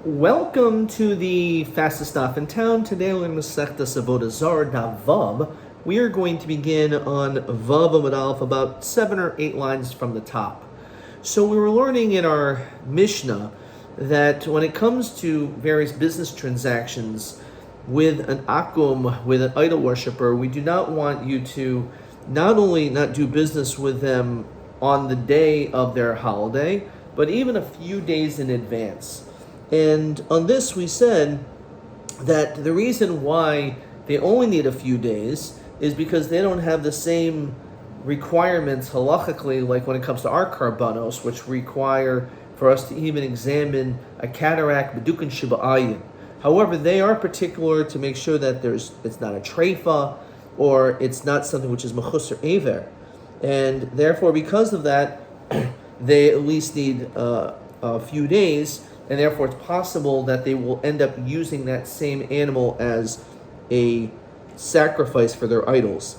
Welcome to the fastest stop in town. Today we're going to Masechta Avodah Zarah Vav. We are going to begin on Vav Amud Aleph, about 7 or 8 lines from the top. So we were learning in our Mishnah that when it comes to various business transactions with an akum, with an idol worshiper, we do not want you to not only not do business with them on the day of their holiday, but even a few days in advance. And on this we said that the reason why they only need a few days is because they don't have the same requirements halachically like when it comes to our karbanos, which require for us to even examine a cataract, bedukin shiba'ayin. However, they are particular to make sure that it's not a treifa or it's not something which is mechus or aver. And therefore, because of that, they at least need a few days, and therefore it's possible that they will end up using that same animal as a sacrifice for their idols.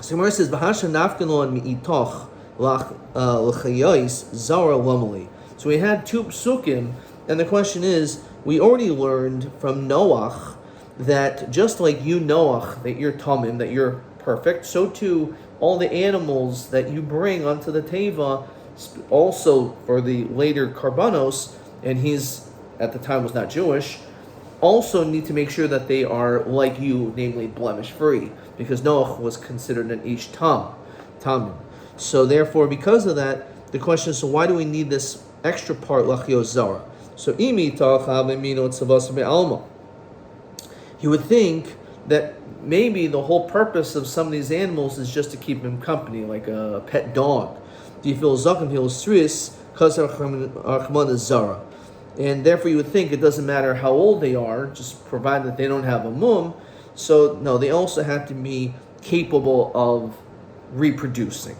So Gemara says, "V'hasha nafkalon mi'itoch l'chayos Zarah lamali." So we had 2 psukim, and the question is, we already learned from Noach that just like you, Noach, that you're tamim, that you're perfect, so too all the animals that you bring onto the teva, also for the later karbanos, and he's at the time was not Jewish, also need to make sure that they are like you, namely blemish free, because Noach was considered an ish tamim. So therefore, because of that, the question is, so why do we need this extra part lachiyos zara? So you would think that maybe the whole purpose of some of these animals is just to keep him company, like a pet dog. Do you feel zakim feel stris because zara? And therefore, you would think it doesn't matter how old they are, just provided that they don't have a mum. So no, they also have to be capable of reproducing.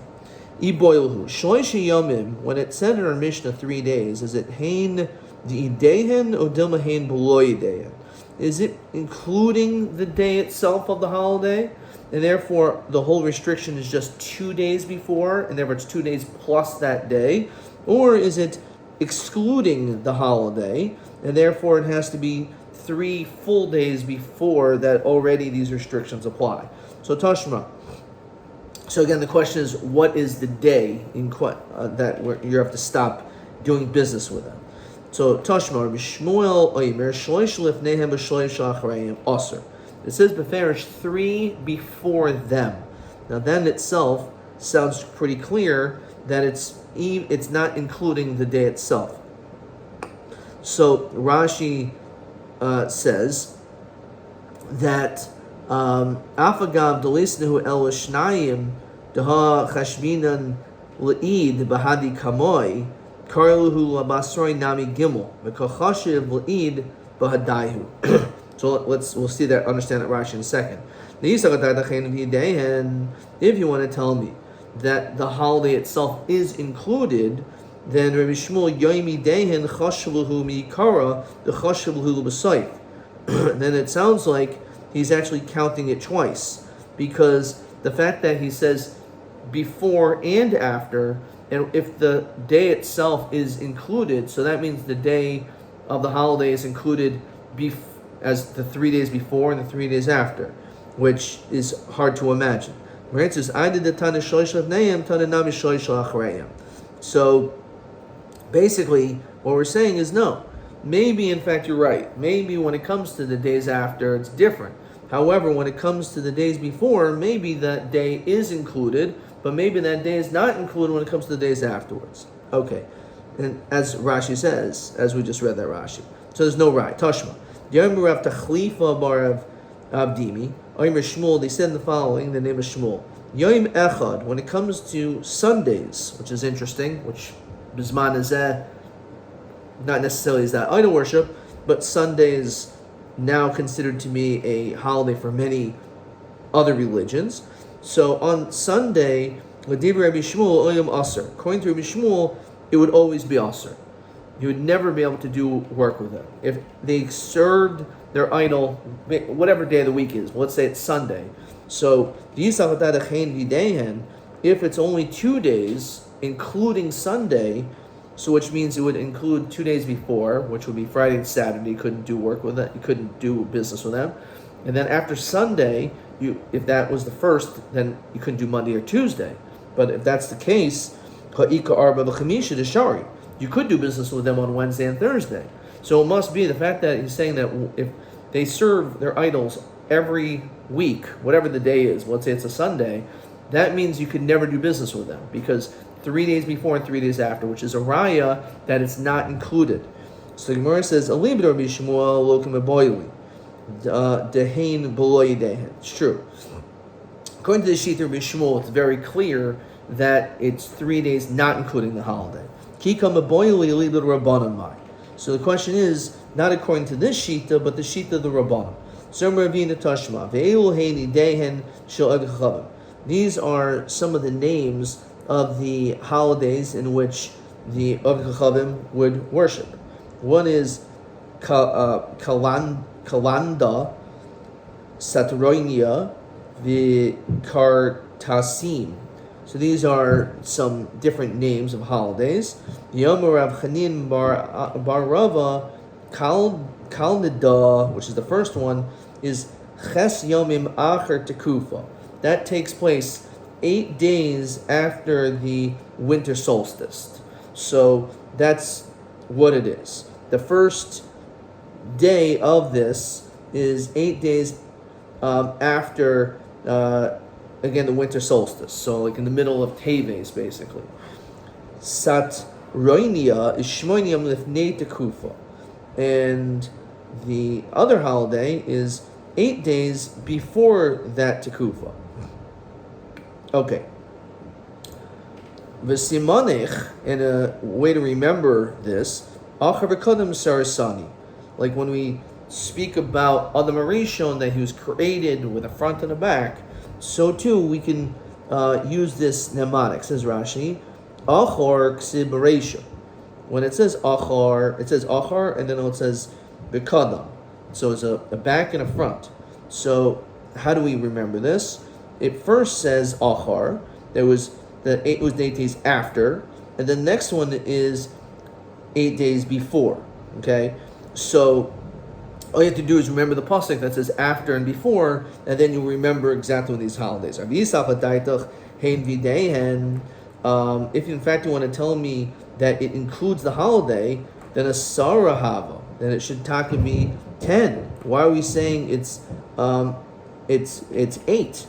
Iboilhu shloisha yomim. When it said in our Mishnah 3 days, is it hein diidehen or dilma hein beloidehen? Is it including the day itself of the holiday? And therefore, the whole restriction is just 2 days before, and therefore it's 2 days plus that day? Or is it excluding the holiday, and therefore it has to be 3 full days before that already these restrictions apply? So Tashma. So again, the question is, what is the day in that where you have to stop doing business with them? So Tashma, Rabbi Shmuel Oimer shloish lifnehem b'shloish acharayim aser. It says beferish 3 before them. Now that in itself sounds pretty clear that it's not including the day itself. So Rashi says that afagav delisnehu el shnayim daha chashminan leid bahadi kamoi karluhu labasroi nami gimel v'kochashiv leid bahadaihu. So we'll see that, understand that Rashi in a second. If you want to tell me that the holiday itself is included, then Rabbi Shmuel Yomi dehen chashluhu mikara the chashluhu b'sayf. Then it sounds like he's actually counting it twice, because the fact that he says before and after, and if the day itself is included, so that means the day of the holiday is included as the 3 days before and the 3 days after, which is hard to imagine. Right? It says, I did the Tana Shloish Lefneim, Tana Nami Shloish Acharayim. So basically, what we're saying is no. Maybe, in fact, you're right. Maybe when it comes to the days after, it's different. However, when it comes to the days before, maybe that day is included, but maybe that day is not included when it comes to the days afterwards. Okay. And as Rashi says, as we just read that Rashi. So there's no right. Tashma. Yomi Rav Tachlifa Bar Abdimi. Oimer Shmuel, they said the following, the name of Shmuel. Yom Echad, when it comes to Sundays, which is interesting, which Bizman is not necessarily is that idol worship, but Sunday is now considered to be a holiday for many other religions. So on Sunday, L'divrei Rabbi Shmuel Oyom Aser. According to Rabbi Shmuel, it would always be Aser. You would never be able to do work with them. If they served their idol, whatever day of the week is, let's say it's Sunday. So, if it's only 2 days, including Sunday, So which means it would include 2 days before, which would be Friday and Saturday. You couldn't do work with it. You couldn't do business with them. And then after Sunday, if that was the first, then you couldn't do Monday or Tuesday. But if that's the case, you could do business with them on Wednesday and Thursday. So it must be the fact that he's saying that if they serve their idols every week, whatever the day is, let's say it's a Sunday, that means you could never do business with them because 3 days before and 3 days after, which is a raya that it's not included. So the Gemara says, it's true. According to the Shita Rabbi Shmuel, it's very clear that it's 3 days not including the holiday. So the question is, not according to this Shita, but the Shita of the Rabbanim. These are some of the names of the holidays in which the Avodah Chachamim would worship. One is Kalanda, Satroinia, the Kartasim. So these are some different names of holidays. Yom Rav Chanin Bar Rava Kalnida, which is the first one, is Ches Yomim Acher Tekufa. That takes place 8 days after the winter solstice. So that's what it is. The first day of this is 8 days after, again, the winter solstice. So like in the middle of Teves, basically. Sat Roinia is Shmoiniyam Lifnei Tekufa. And the other holiday is 8 days before that Tekufa. Okay. V'simanech, and a way to remember this, Achar v'kodem sarasani. Like when we speak about Adam Arishon, that he was created with a front and a back, so too we can use this mnemonic. Says Rashi, Achar ksib reisha. When it says Achar, it says Achar, and then it says v'kodem. So it's a back and a front. So how do we remember this? It first says Achar. There was the 8 days after, and the next one is 8 days before. Okay, so all you have to do is remember the pasuk that says after and before, and then you'll remember exactly when these holidays are. If in fact you want to tell me that it includes the holiday, then a Zarah hava, then it should be 10. Why are we saying it's 8?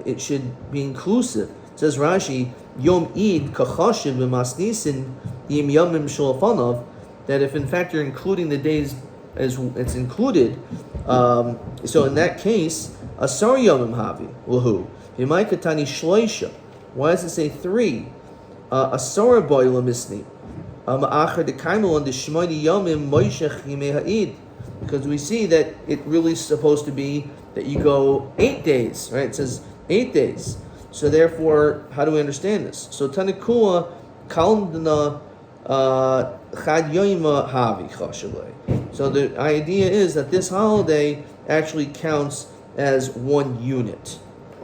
It should be inclusive. It says Rashi, Yom Eid kachashiv b'masnisin yim yomim sholfanav, that if in fact you're including the days as it's included, so in that case, asar yomim havi lahu v'may katani shloisha. Why does it say 3? Asar boilam isni ma'achar dekaimel on the shmoini yomim moishech yimei ha'id. Because we see that it really is supposed to be that you go 8 days, right? It says 8 days. So therefore, how do we understand this? So Tanakua Kalndana Chad Yoima Havi Chashalei. So the idea is that this holiday actually counts as 1 unit.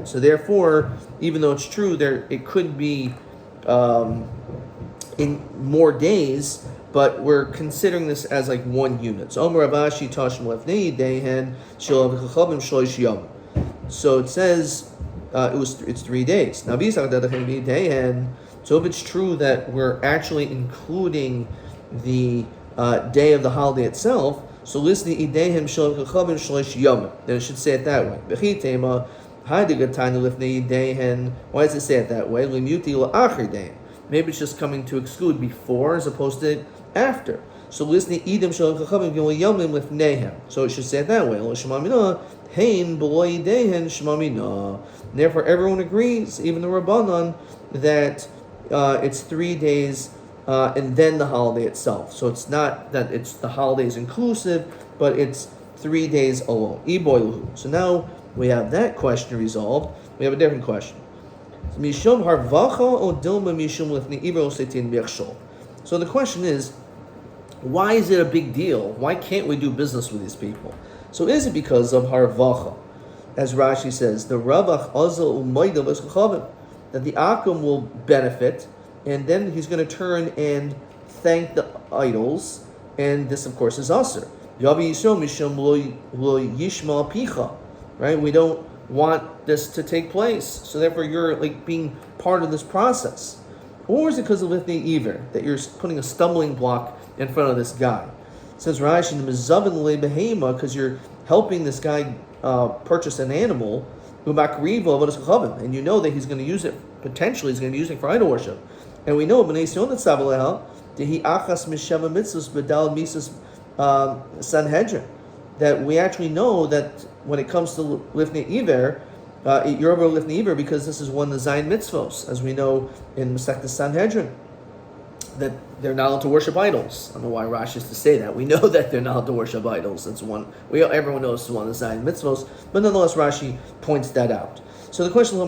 So therefore, even though it's true, it could be in more days, but we're considering this as like 1 unit. So Omer Abashi Tashim Lefnei Dehen Shel Chachavim Shloish Yom. So it says it's 3 days. Now so if it's true that we're actually including the day of the holiday itself, so listen to Idehem Shel Chachavim Shloish Yom. Then it should say it that way. Why does it say it that way? Maybe it's just coming to exclude before as opposed to after. So listen to Idem Shel Chachavim Yomim with Nehem. So it should say it that way. Therefore, everyone agrees, even the Rabbanan, that it's 3 days and then the holiday itself. So it's not that it's the holidays inclusive, but it's 3 days alone. So now we have that question resolved. We have a different question. So the question is, why is it a big deal? Why can't we do business with these people? So is it because of harvacha? As Rashi says, the ravach azal umayda v'schachavim, that the akum will benefit and then he's going to turn and thank the idols, and this of course is usher. Yavi Yisrael mishum lo yishma picha, right? We don't want this to take place, so therefore you're like being part of this process. Or is it because of lifnei iver that you're putting a stumbling block in front of this guy? It says Rashi mizavin le behema, because you're helping this guy purchase an animal, and you know that he's going to use it, potentially he's going to be using it for idol worship. And we know Sanhedrin, that we actually know that when it comes to Lifnei Iver, Yoruba Lifnei Iver, because this is one of the Zion mitzvos, as we know in Masechta Sanhedrin, that they're not allowed to worship idols. I don't know why Rashi is to say that. We know that they're not allowed to worship idols. It's one. Everyone knows it's one of the Zion mitzvos, but nonetheless, Rashi points that out. So the question is,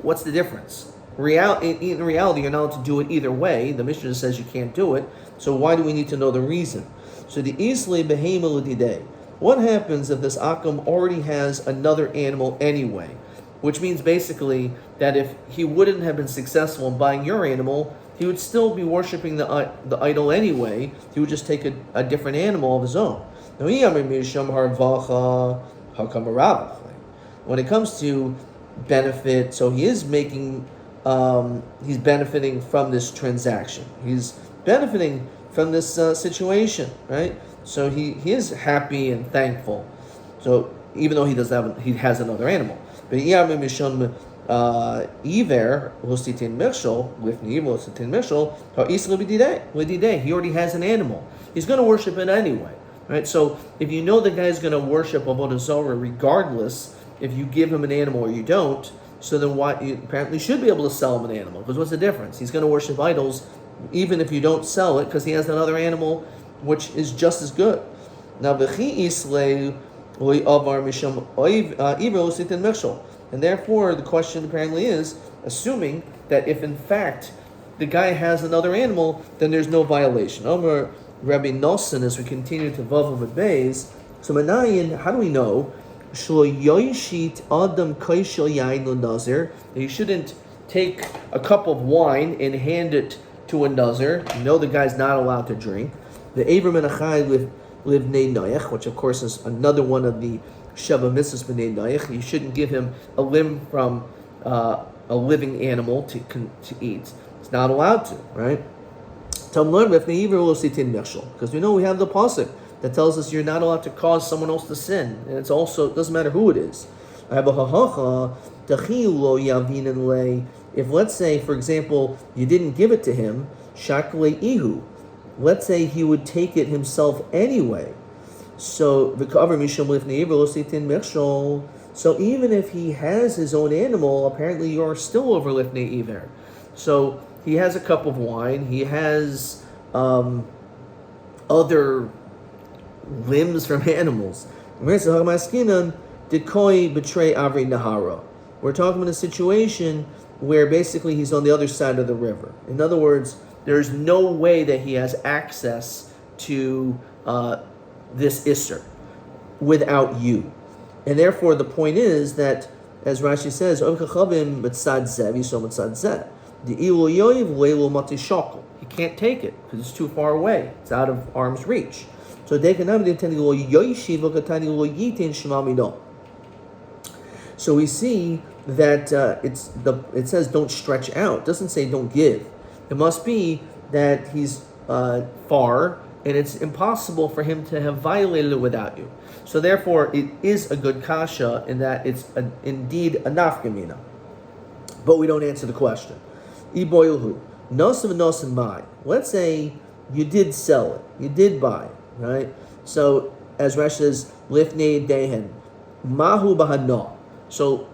what's the difference? In reality, you're not allowed to do it either way. The Mishnah says you can't do it. So why do we need to know the reason? So the Isle Behema L'Didei. What happens if this Akam already has another animal anyway? Which means basically that if he wouldn't have been successful in buying your animal, he would still be worshiping the idol anyway. He would just take a different animal of his own. Now, when it comes to benefit, so he is making, he's benefiting from this transaction. He's benefiting from this situation, right? So he is happy and thankful. So even though he has another animal, but Iver Hositin Mishal with Nivo Hositin Mishal, he already has an animal. He's going to worship it anyway. Right? So if you know the guy's going to worship Avodah Zarah regardless if you give him an animal or you don't, so then why you apparently should be able to sell him an animal, because what's the difference? He's going to worship idols even if you don't sell it, because he has another animal which is just as good. Now and therefore, the question apparently is, assuming that if in fact the guy has another animal, then there's no violation. Omer Rabbi Nosson, as we continue to Vav and Beis, so Manayin, how do we know that you shouldn't take a cup of wine and hand it to a nazir? You know the guy's not allowed to drink. The Avram and Achai livnei noyach, which of course is another one of the Sheva mitzvahs b'nei noyach. You shouldn't give him a limb from a living animal to eat. It's not allowed to, right? Because we know we have the pasuk that tells us you're not allowed to cause someone else to sin, and it doesn't matter who it is. If let's say, for example, you didn't give it to him, shakle ihu. Let's say he would take it himself anyway. So even if he has his own animal, apparently you are still over lifnei iver. So he has a cup of wine. He has other limbs from animals. We're talking about a situation where basically he's on the other side of the river. In other words, there's no way that he has access to this Isser without you. And therefore the point is that, as Rashi says, he can't take it because it's too far away. It's out of arm's reach. So we see that it says don't stretch out. It doesn't say don't give. It must be that he's far and it's impossible for him to have violated it without you. So therefore, it is a good kasha in that it's indeed a nafkamina. But we don't answer the question. Iboilhu nosim nosim mai. Let's say you did sell it, you did buy it, right? So as Rashi says, lifnei dehen mahu bahana. So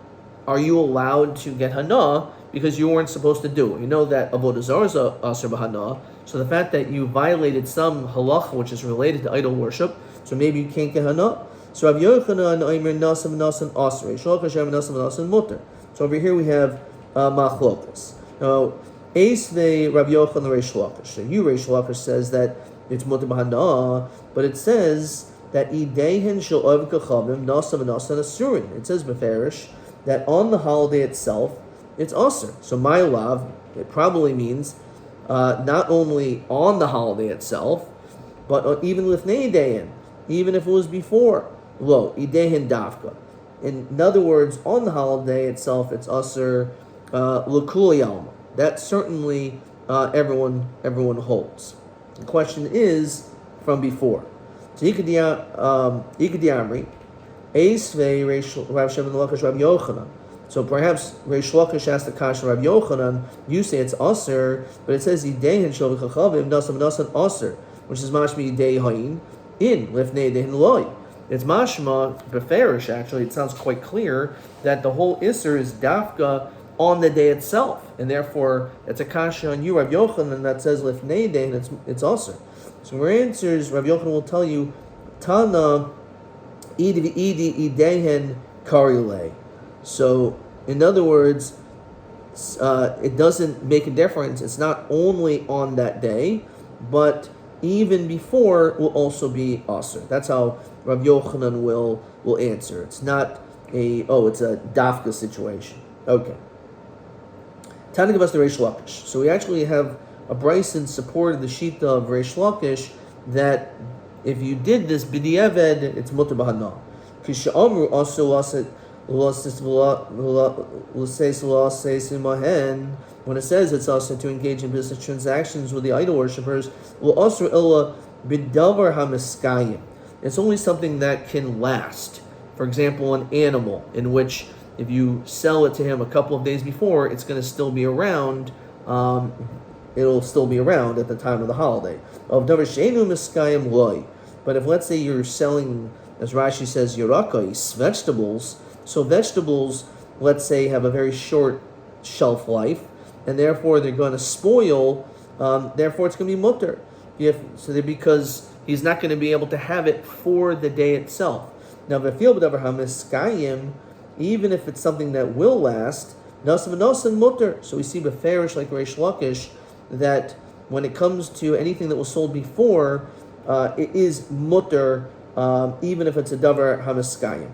are you allowed to get hana because you weren't supposed to do it? You know that Avodah Zarah is asur bahana. So the fact that you violated some halacha which is related to idol worship, so maybe you can't get hana. So Rav Yochanan oimer nasim nasim asur. Shloch Hashem nasim nasim mutter. So over here we have machlokas. Now, Eisvei Rav Yochanan Reish Lakish. So you Reish Lakish says that it's mutter bahana, but it says that idehen shel oiv kachavim nasim nasim asurin. It says beferish that on the holiday itself it's asur. So my love, It probably means not only on the holiday itself, but even lifnei dayin, even if it was before. Lo, idehen dafka. In other words, on the holiday itself, it's usher l'kuli alma. That certainly everyone holds. The question is from before. So Ikadiamri, Eisvei Rav Shimon Lakish Rabbi Yochanan. So perhaps Reish Lakish asked the Kasha Rabbi Yochanan, you say it's Aser, but it says Yidehen Shel V'Chachavim Nasam Nasan Aser, which is Mashmi Yidei Hayin in Lifnei Dehin Loi. It's mashma beferish. Actually, it sounds quite clear that the whole Isser is dafka on the day itself, and therefore it's a kasha on you, Rabbi Yochanan, that says lifnei day, and it's also. So our answers, Rabbi Yochanan will tell you, Tana idi idehen karile. So, in other words, it doesn't make a difference. It's not only on that day, but even before will also be aser. That's how Rabbi Yochanan will answer. It's not it's a dafka situation. Okay. Tana give us the Reish Lakish. So we actually have a brayso in support of the shita of Reish Lakish that if you did this b'di'eved, it's mutar b'hana. Kish'amru also when it says it's also to engage in business transactions with the idol worshippers, it's only something that can last. For example, an animal in which if you sell it to him a couple of days before, it's going to still be around. It'll still be around at the time of the holiday. But if, let's say, you're selling, as Rashi says, yerakos, vegetables, so vegetables, let's say, have a very short shelf life, and therefore they're going to spoil, therefore it's going to be mutter. Because he's not going to be able to have it for the day itself. Now, even if it's something that will last, nasan mutter. So we see beferish like Reish Lakish that when it comes to anything that was sold before, it is mutter, even if it's a davar hamiskayim.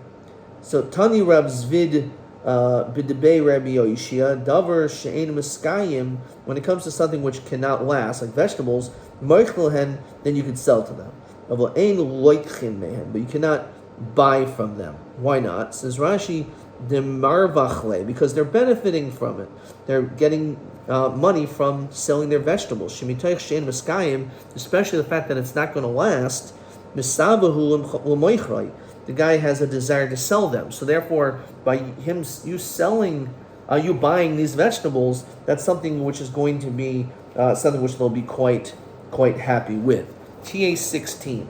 So Tani Rav Zvid b'debei Rabbi Yoshia davar she'ein miskayim. When it comes to something which cannot last, like vegetables, moichlehen, then you could sell to them. But you cannot buy from them. Why not? Says Rashi, demarvachle, because they're benefiting from it. They're getting money from selling their vegetables. Shemitayich she'ein miskayim, especially the fact that it's not going to last. Misabahu l'moichrei. The guy has a desire to sell them. So therefore, by you buying these vegetables, that's something which is going to be something which they'll be quite happy with. TA 16.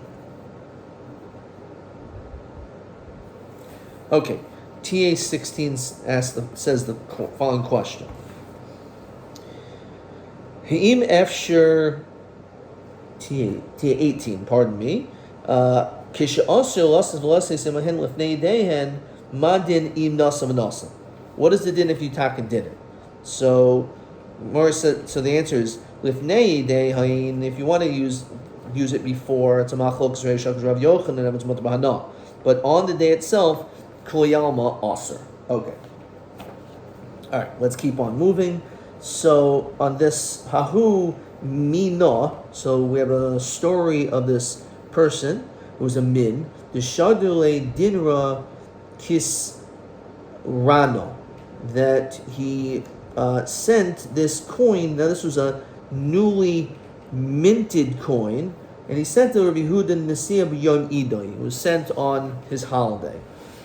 Okay, TA 16 says the following question. Ha'im efsher, TA 18, pardon me. What is the din if you taka did it? So Morris said, so the answer is lifnei dehayin. If you want to use it before, it's a machlokes Reish Lakish Rav Yochanan and it's mutar b'hana. But on the day itself, kli alma aser. Okay. All right, let's keep on moving. So on this hahu mina, so we have a story of this person who was a min. The shadule dinra kis rano, that he sent this coin. Now this was a newly minted coin, and he sent to Rabbi Yehuda Nasiya b'yom idoi. It was sent on his holiday.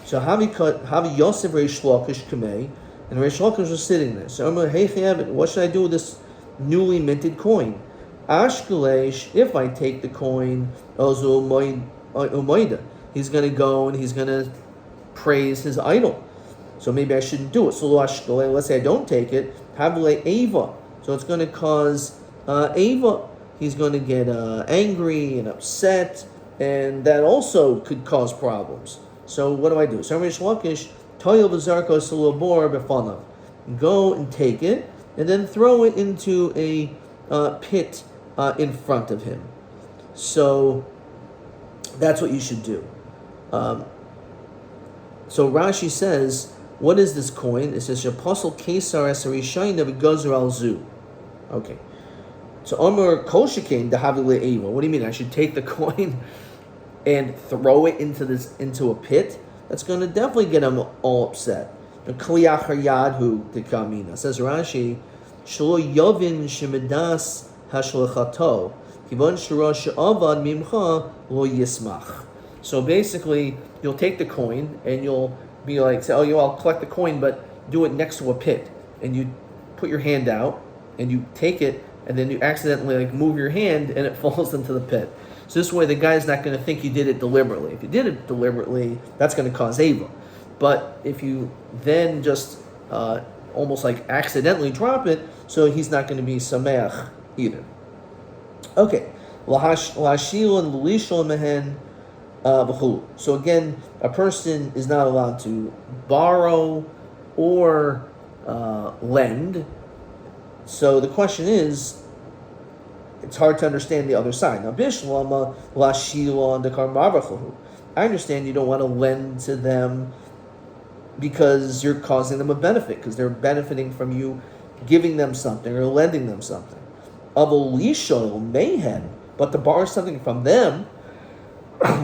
So Havi Yosef Reish Lakish kamei, and Reish Lakish was sitting there. So I'm like, hey, what should I do with this newly minted coin? Ashkelesh, if I take the coin, he's going to go and he's going to praise his idol. So maybe I shouldn't do it. So let's say I don't take it. Havle Ava. So it's going to cause Ava. He's going to get angry and upset, and that also could cause problems. So what do I do? So Reish Lakish, Toyel v'zarko salobor befanav. Go and take it, and then throw it into a pit in front of him. So that's what you should do. So Rashi says, what is this coin? It says, Apostle Kesar Esarishayna v'gozer al zu. Okay. So Omer Koshikain Dahavile Eva. What do you mean? I should take the coin and throw it into a pit? That's going to definitely get him all upset. The Kliyach Yadhu Dekamina says Rashi, Shlo Yovin Shemidas Hashlechato, Kivon Shira She'avad Mimcha Lo Yismach. So basically, you'll take the coin and you'll be like, say, oh, I'll collect the coin, but do it next to a pit. And you put your hand out and you take it, and then you accidentally move your hand and it falls into the pit. So this way the guy's not going to think you did it deliberately. If you did it deliberately, that's going to cause Ava. But if you then just almost accidentally drop it, so he's not going to be Sameach either. Okay. So again, a person is not allowed to borrow or lend. So the question is, it's hard to understand the other side. Now, Bishlama Lashila and the Karmavachu. I understand you don't want to lend to them because you're causing them a benefit, because they're benefiting from you giving them something or lending them something. Avolishol Mayhem, but to borrow something from them,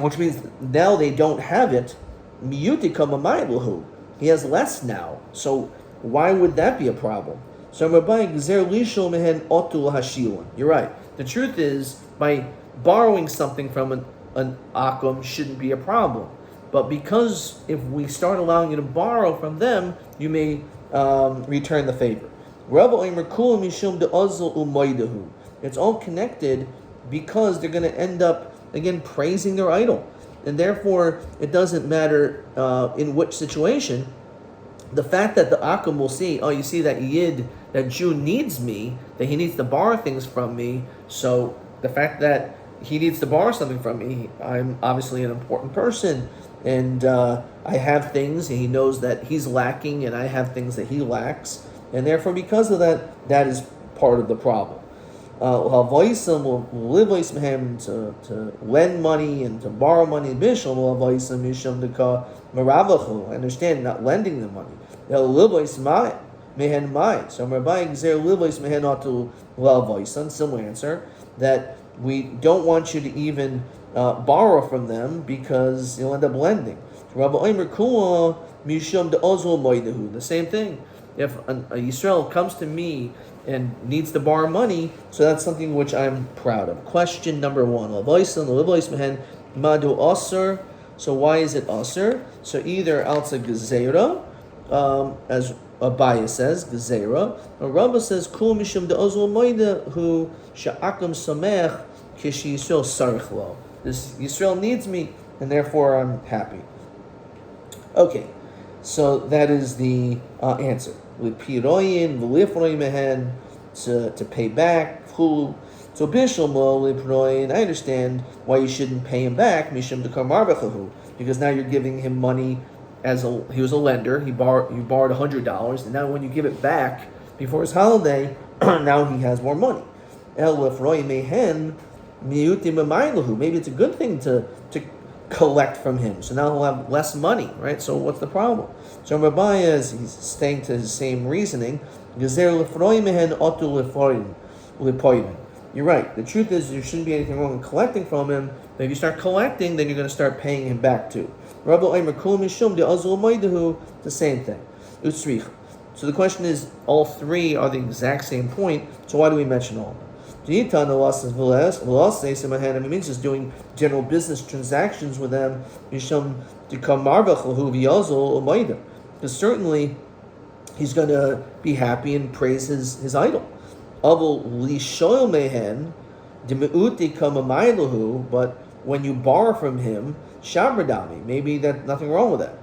which means now they don't have it, Miyutika Mamayluhu. He has less now. So why would that be a problem? So Rabbi Gzer Lishol Mehen Otul Hashilon. You're right. The truth is, by borrowing something from an akum shouldn't be a problem. But because if we start allowing you to borrow from them, you may return the favor. It's all connected because they're going to end up, again, praising their idol. And therefore, it doesn't matter in which situation. The fact that the akum will see, oh, you see that Yid, that Jew needs me, that he needs to borrow things from me. So the fact that he needs to borrow something from me, I'm obviously an important person, and I have things, and he knows that he's lacking, and I have things that he lacks, and therefore, because of that, that is part of the problem. To lend money and to borrow money, I understand not lending them money. So similar answer, that we don't want you to even borrow from them because you'll end up lending. The same thing. If a Yisrael comes to me and needs to borrow money, so that's something which I'm proud of. Question number 1. So why is it asr? So either alza gezerah, as Abaya says, gezerah, or Rabbi says, kul mishum de'ozul moida hu sha'akum samech kishi Yisrael sarich lo. This Yisrael needs me, and therefore I'm happy. Okay, so that is the answer. With piroyin, v'lifroyin mehen, to pay back, so bishalmo liproyin. I understand why you shouldn't pay him back, mishum dekar marvachahu, because now you're giving him money he was a lender. You borrowed $100, and now when you give it back before his holiday, now he has more money. Maybe it's a good thing to collect from him, so now he'll have less money, right? So what's the problem? So Rabbi he's staying to his same reasoning. You're right. The truth is, there shouldn't be anything wrong in collecting from him, but if you start collecting, then you're going to start paying him back too. The same thing. So the question is, all three are the exact same point, so why do we mention all of them? It means just doing general business transactions with them, because certainly he's going to be happy and praise his idol. But when you borrow from him, shabradami, maybe that's nothing wrong with that.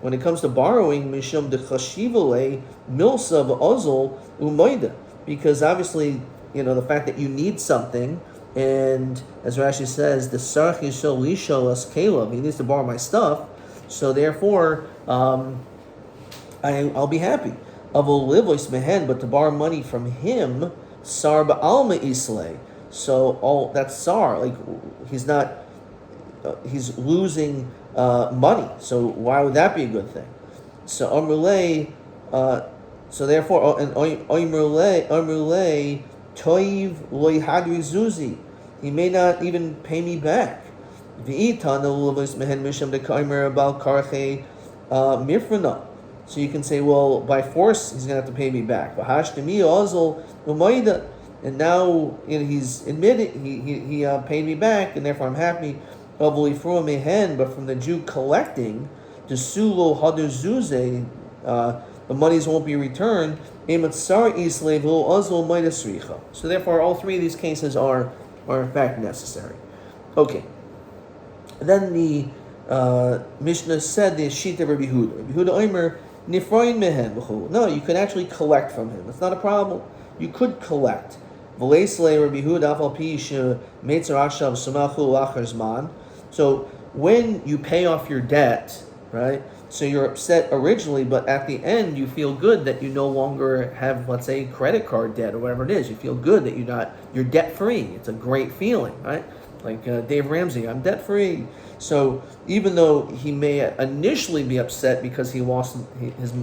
When it comes to borrowing, mishum dechashivale milsa v'ozol umayda, because obviously, the fact that you need something, and as Rashi says, the sarach yishol lishol as kaleb, he needs to borrow my stuff, so therefore, I'll be happy. Avol livois mehen, but to borrow money from him, sar ba'alma islay. So that's sar, he's not, he's losing money. So why would that be a good thing? So Amrulay, So therefore, and oimrule toiv loy hadri zuzi. He may not even pay me back. V'itan uluvos mehen misham de kaimer abal karche mifrana. So you can say, well, by force he's going to have to pay me back. V'hashtemi ozol umayda. And now he's admitted he paid me back, and therefore I'm happy. But from the Jew collecting, the sulo hadu zuze, the monies won't be returned. So therefore, all three of these cases are in fact necessary. Okay. Then the Mishnah said the Shita Rabbi Huda. Rabbi Huda Omer nifrayin mehen. No, you can actually collect from him. It's not a problem. You could collect. So when you pay off your debt, right? So you're upset originally, but at the end you feel good that you no longer have, let's say, credit card debt or whatever it is. You feel good that you're debt free. It's a great feeling, right? Like Dave Ramsey, I'm debt free. So even though he may initially be upset because he lost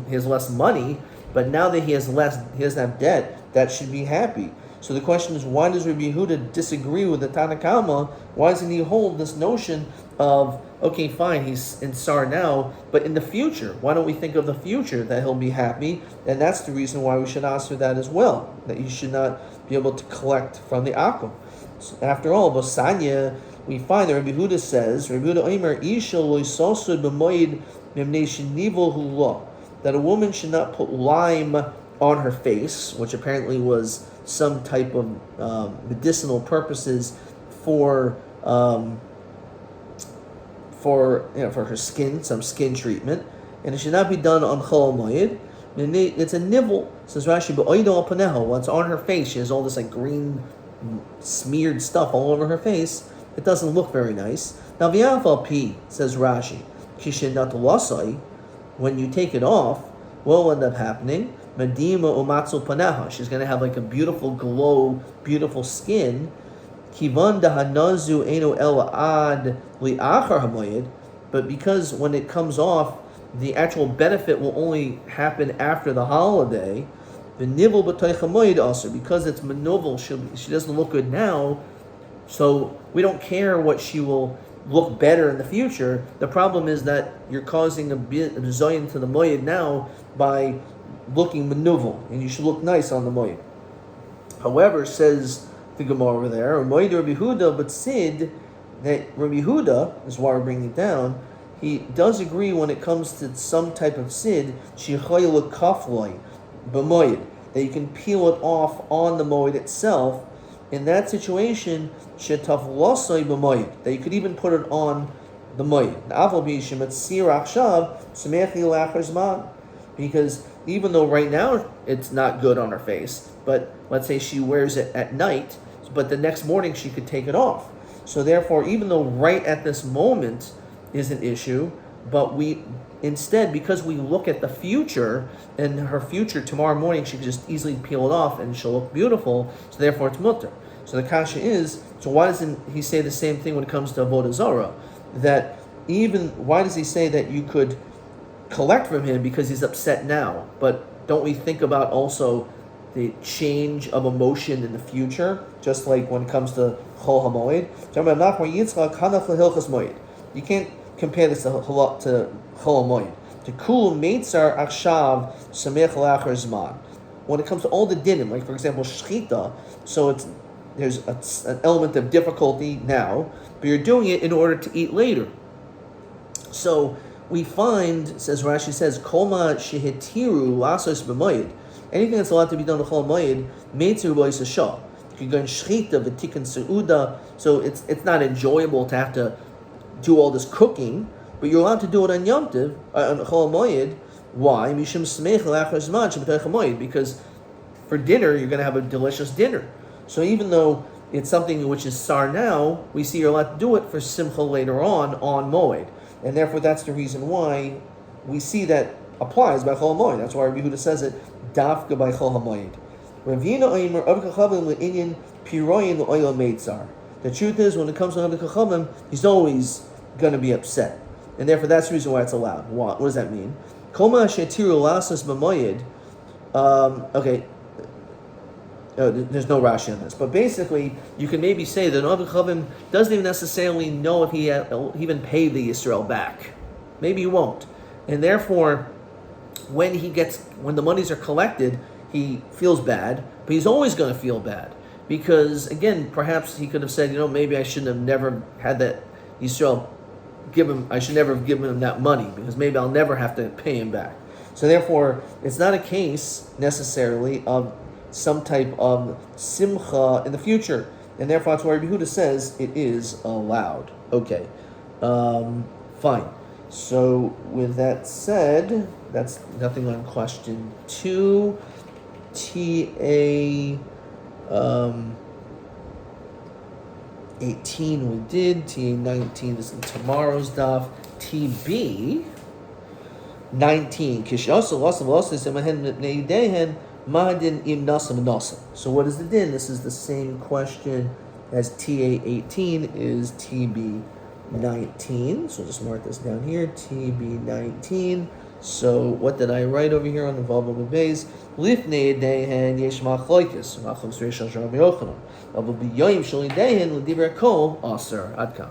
his less money, but now that he doesn't have debt, that should be happy. So the question is, why does Rabbi Yehuda disagree with the Tanna Kama? Why doesn't he hold this notion of, okay, fine, he's in Sar now, but in the future, why don't we think of the future that he'll be happy? And that's the reason why we should answer that as well, that you should not be able to collect from the Akum. So after all, Bosanya, we find that Rabbi Yehuda says, Rabbi Yehuda Omer, Isha loisosud b'moed memnei shenivo hula, that a woman should not put lime on her face, which apparently was some type of medicinal purposes for her skin, some skin treatment, and it should not be done on Chol Moed. It's a nivell, says Rashi, but oido al paneho. When it's on her face, she has all this like green smeared stuff all over her face. It doesn't look very nice. Now v'yafal pi, says Rashi, kishinat lasai. When you take it off, what will end up happening? Medima umatsu panaha. She's going to have like a beautiful glow, beautiful skin. Kivan dahanazu eno el ad li'achar hamoyed. But because when it comes off, the actual benefit will only happen after the holiday. The nivel b'toich hamoyed also, because it's manovel, she doesn't look good now. So we don't care what she will look better in the future. The problem is that you're causing a bizayin to the moyed now by looking manuval, and you should look nice on the moed. However, says the Gemara over there, moed Rabbi Huda, but Sid, that Rabbi Huda is why we're bringing it down. He does agree when it comes to some type of Sid, shichoy lekafloi b'moed, that you can peel it off on the moed itself. In that situation, shetaf losoi b'moed, that you could even put it on the moed. Because even though right now it's not good on her face, but let's say she wears it at night, but the next morning she could take it off. So therefore, even though right at this moment is an issue, but we instead, because we look at the future, and her future tomorrow morning, she could just easily peel it off and she'll look beautiful, so therefore it's mutter. So the kasha is, so why doesn't he say the same thing when it comes to Avodah Zarah? That why does he say that you could collect from him because he's upset now, but don't we think about also the change of emotion in the future, just like when it comes to Chol HaMoed? You can't compare this to Chol HaMoed. To Kul Meitzar Akshav Samech Lachar Zman. When it comes to all the dinim, like for example Shchita, so there's an element of difficulty now, but you're doing it in order to eat later. So we find, says Rashi says, Koma shehetiru lasos b'moyed. Anything that's allowed to be done to Chol Moed, meitziru b'ois shah. You can go in shchita v'tikkun seuda, so it's not enjoyable to have to do all this cooking, but you're allowed to do it on Yom Tov, on Chol Moed. Why? Mishum smech lachar zman sheb'toich hamoed. Because for dinner you're going to have a delicious dinner. So even though it's something which is sar now, we see you're allowed to do it for simcha later on Moed. And therefore, that's the reason why we see that applies by Chol HaMoed. That's why Rabbi Yehuda says it, Dafka by Chol HaMoed. The truth is, when it comes to Rabbi Chachamim, he's always going to be upset. And therefore, that's the reason why it's allowed. What does that mean? Okay. There's no Rashi on this, but basically you can maybe say that Avi Chavim doesn't even necessarily know if he'll even pay the Yisrael back. Maybe he won't, and therefore, when the monies are collected, he feels bad, but he's always going to feel bad because again, perhaps he could have said, maybe I shouldn't have never had that Yisrael I should never have given him that money because maybe I'll never have to pay him back. So therefore, it's not a case necessarily of some type of simcha in the future. And therefore, that's why Rabbi Yehuda says it is allowed. Okay, fine. So with that said, that's nothing on question 2. TA 18 we did. TA 19 is in tomorrow's daf. TB 19. So what is the din? This is the same question as TA 18 is TB 19. So just mark this down here, TB 19. So what did I write over here on the Vav Amud Beis? Lifnei Yedehen yesh machloikis, machloikis reish al Rabbi Yochanan. But b'yoyim shel Yedehen l'divrei kol aser. Ad kan.